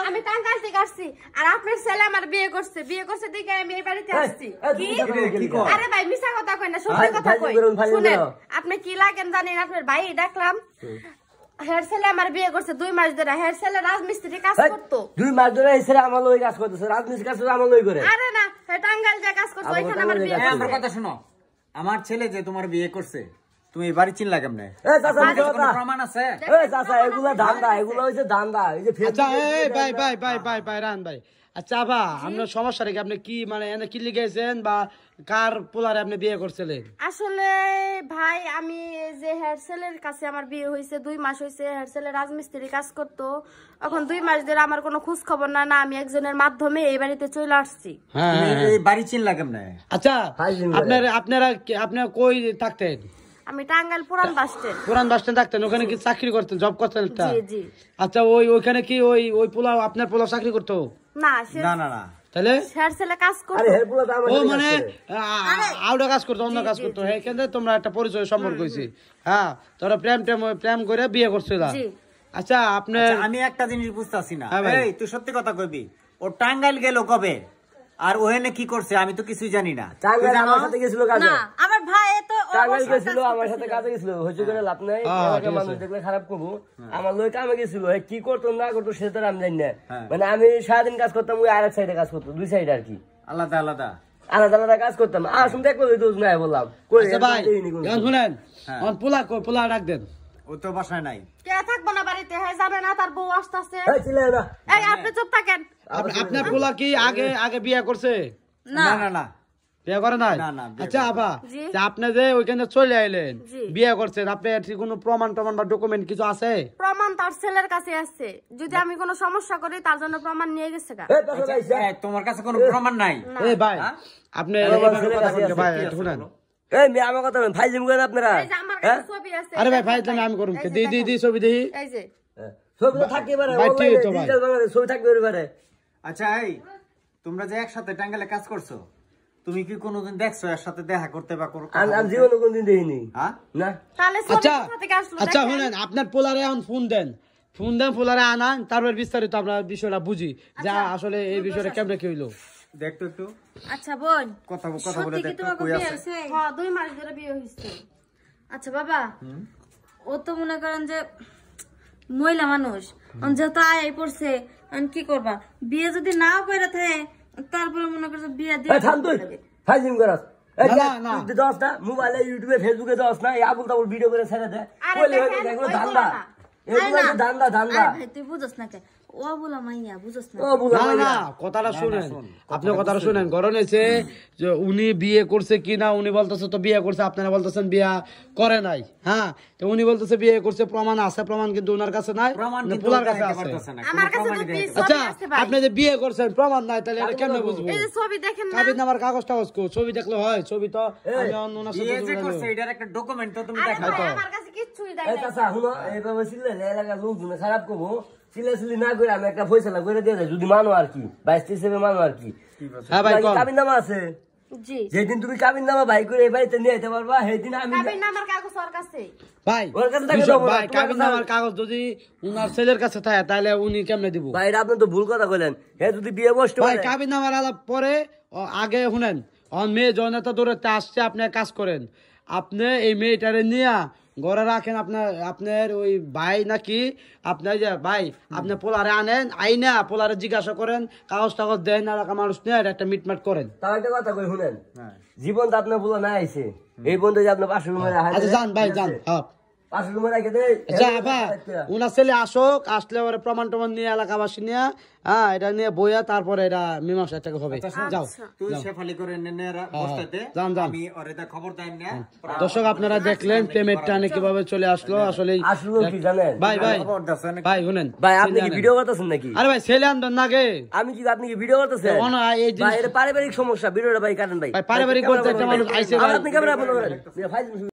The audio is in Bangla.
আমি টাঙ্গাইল থেকে আসছি আর আপনার ছেলে আমার বিয়ে করছে দেখে আমি এই বাড়িতে আসছি। আরে ভাই মিছা কথা কই না, সত্যি কথা কই। শুনেন, আপনি কি লাগেন জানেন, আপনার ভাই ডাকলাম, হের ছেলে আমার বিয়ে করছে 2 মাস ধরে। হের ছেলে রাজমিস্ত্রি কাজ করতো 2 মাস ধরে। এই ছেলে আমার লই কাজ করতেছে, রাজমিস্ত্রি কাজ করে আমার লই করে। আরে না, হে টাঙ্গাইল যে কাজ করছে ওইখানে আমার বিয়ে করছে। আমার কথা শুনো, আমার ছেলে যে তোমার বিয়ে করছে তুমি এই বাড়ি চিনলা কেমনে? এই চাচা কোনো প্রমাণ আছে? এই চাচা এগুলা ধান্দা, এগুলা হইছে ধান্দা। এই যে আচ্ছা এই ভাই রান ভাই, আচ্ছা বা আপনার সমস্যাটা কি? আপনি কি মানে এনে কি লিখেছেন বা কার পোলারে আপনি বিয়ে করছিলেন? আসলে ভাই আমি যে হেয়ার সেলের কাছে আমার বিয়ে হয়েছে 2 মাস হয়েছে। হেয়ার সেলের রাজমিস্ত্রি কাজ করতো, এখন 2 মাস ধরে আমার কোনো খোঁজ খবর না। আমি একজনের মাধ্যমে এই বাড়িতে চলে আসছি। এই বাড়ি চিনলা কেমনে? আচ্ছা আপনারা কই থাকতেন? আমি টাঙ্গাইল পুরান বাস স্ট্যান্ড। পুরান বাস স্ট্যান্ড থাকতেন, ওখানে কি চাকরি করতেন, জব করতেন একটা? জি জি। আচ্ছা ওইখানে কি ওই পোলা আপনার পোলা চাকরি করতো? না না তাহলে হেয়ার সেলে কাজ করতো। আরে হেরপুলা তো আমার ও মানে আউটা কাজ করতো, অন্য কাজ করতো। এখানে তোমরা একটা পরিচয় সম্পর্ক হইছে। হ্যাঁ, তোরা প্রেম করে বিয়ে করছিল। আচ্ছা আমি একটা জিনিস বুঝতেছি না। এই তুই সত্যি কথা কইবি, ও টাঙ্গাইল গেল কবে আর ওখানে কি করছে? আমি তো কিছুই জানি না। টাঙ্গাইল আমার সাথে গেছিল কাজে। না আমার ভাই তো টাঙ্গাইল গেছিল, আমার সাথে কাজে গেছিল। হইছে করে লাভ নাই, এলাকার মানুষ দেখলে খারাপ করব। আমার লই কামে গেছিল, কি করতো না করতো সেটা তো আমি জানি না। মানে আমি সারাদিন কাজ করতাম, ওই আরেক সাইডে কাজ করতো, 2 সাইড আর কি, আলাদা আলাদা কাজ করতাম। আর শুনতে একবার দোষ নাই বললাম কই। আচ্ছা ভাই শুনেন, পোলা ডাক দেন। ও তো বাসায় নাই। কে থাকবো না বাড়িতে? হ্যাঁ যাবে না, তার বউ আসতেছে। এই ছিলে না, এই আপনি চুপ থাকেন। আপনার পোলা কি আগে বিয়ে করছে? না বিয়ে করে নাই? আচ্ছা আবা, আপনি যে ওইখানে চলে আইলেন, বিয়ে করছেন, আপনার কোনো প্রমাণ বা ডকুমেন্ট কিছু আছে? প্রমাণ তার ছেলের কাছে আছে। যদি আমি কোনো সমস্যা করি তার জন্য প্রমাণ নিয়ে গেছে। তোমার কাছে কোনো প্রমাণ নাই? এই ভাই আপনি ভাই শুনেন, এই মেয়ে আমার কথা বলেন, ফাইজিম করেন আপনারা। আরে ভাই ফাইজলামি আমি করুন, দি ছবি দেখি। এই যে ছবি তো থাকতে পারে, ডিজিটাল বাংলাদেশ ছবি থাকতে পারে। আচ্ছা এই তোমরা যে একসাথে টাঙ্গাইলে কাজ করছো, তুমি কি কোনোদিন দেখছো এর সাথে দেখা করতে বা করো? আমি জীবনে কোনদিন দেখিনি। হ্যাঁ না। তাহলে আচ্ছা শুনেন, আপনার পোলারে এখন ফোন দেন, পোলারে আনান, তারপর বিস্তারিত আমরা বিষয়টা বুঝি যা আসলে এই বিষয়টা কেমনে কি হইলো। দেখতো একটু। আচ্ছা বোন, কথা বলে দেখতো কই আছে। হ্যাঁ 2 মাস ধরে বিয়ে হইছে। আচ্ছা বাবা, ও তো মনে করেন যে মহিলা মানুষ, যেহেতু আয় পড়ছে, আমি কি করবা? বিয়ে যদি নাও করে থাকে তারপরে মনে করছে বিয়ে দিয়ে ফাইজিম করাস। দশ না মোবাইলে, ইউটিউবে, ফেসবুকে দশ না, আবুল তাবুল ভিডিও করে ছেড়ে দেয়। ধান্দা, এগুলো ধান্দা। তুই বুঝস না কে? ও বলা মাইয়া বুঝস না? না কথাটা শুনেন, আপনি কথাটা শুনেন। গরম হয়েছে যে উনি বিয়ে করছে কিনা, উনি বলতেছে তো বিয়ে করছে, আপনারা বলতেছেন বিয়ে করে নাই। হ্যাঁ, তো উনি বলতেছে বিয়ে করছে, প্রমাণ আছে, প্রমাণ কিন্তু ওনার কাছে নাই, পোলার কাছে আছে। আচ্ছা আপনি যে বিয়ে করছেন প্রমাণ নাই, তাহলে এটা কেমনে বুঝবো? এই যে ছবি দেখেন না, কাবিন নামার কাগজ টাগজ কো, ছবি দেখলে হয়? ছবি তো আমি ওনার সাথে বিয়ে যে করছে এটার একটা ডকুমেন্ট তো তুমি দেখাও তো। আমার কাছে কিচ্ছুই দেয় না। চাচা শুনো, এইভাবে ছিলে এলাকার লোকজন খারাপ করবো, সিলি না করে আমি একটা ফয়সালা করে দিয়ে যাই, যদি মানো আর কি, 22 হিসেবে মানো আর কি। হ্যাঁ ভাই, কাবিন নামা আছে। জি, যেদিন তুমি কাবিন নামা ভাই করে এই বাড়িতে নিয়ে যেতে পারবা, সেদিন আমি কাবিন নামার কাগজ ওর কাছে। ভাই ভাই কাবিন নামার কাগজ যদি উনার ছেলের কাছে থাকে তাহলে উনি কেমনে দিব? ভাই আপনি তো ভুল কথা কইলেন। হে যদি বিয়ে বসতে ভাই কাবিন নামার আলাপ পরে আগে শুনেন, মেয়ে জনতা দৌড়াতে আসছে, আপনি কাজ করেন, আপনি এই মেয়েটারে নিয়ে ঘরে রাখেন। আপনার ওই ভাই নাকি আপনার যে ভাই, আপনি পোলারে আনেন, আইনা পোলারে জিজ্ঞাসা করেন, কাগজ টাগজ দেন, এলাকা মানুষ নিয়ে একটা মিটমাট করেন। তাও একটা কথা কই শুনেন, জীবন তো আপনার বলা না আইছে, এই বন্ধু যে আপনার 500 রুমে রাখা। আচ্ছা যান ভাই যান, 500 রুমে রাখে দেই। আচ্ছা আপা, উনার ছেলে আসুক, আসলে ওরা প্রমাণ নিয়ে এলাকাবাসী নিয়ে, হ্যাঁ এটা নিয়ে বইয়া তারপরে এটা মীমাংসা একটা হবে। যাও তুই শেফালি করে নে বসতে যান, আমি ওরেটা খবর দেন না। দর্শক আপনারা দেখলেন প্রেমের টানে কিভাবে চলে আসলো। আসলে আসলো কি জানেন ভাই শুনেন ভাই, আপনি কি ভিডিও করতেছেন নাকি? আরে ভাই ছেলে আনবেন না গে, আমি কি আপনি কি ভিডিও করতেছেন? ভাই এটা পারিবারিক সমস্যা, ভিডিওটা ভাই কাটেন ভাই। পারিবারিক বলতে একটা মানুষ আইছে ভাই, আপনি ক্যামেরা বন্ধ করেন।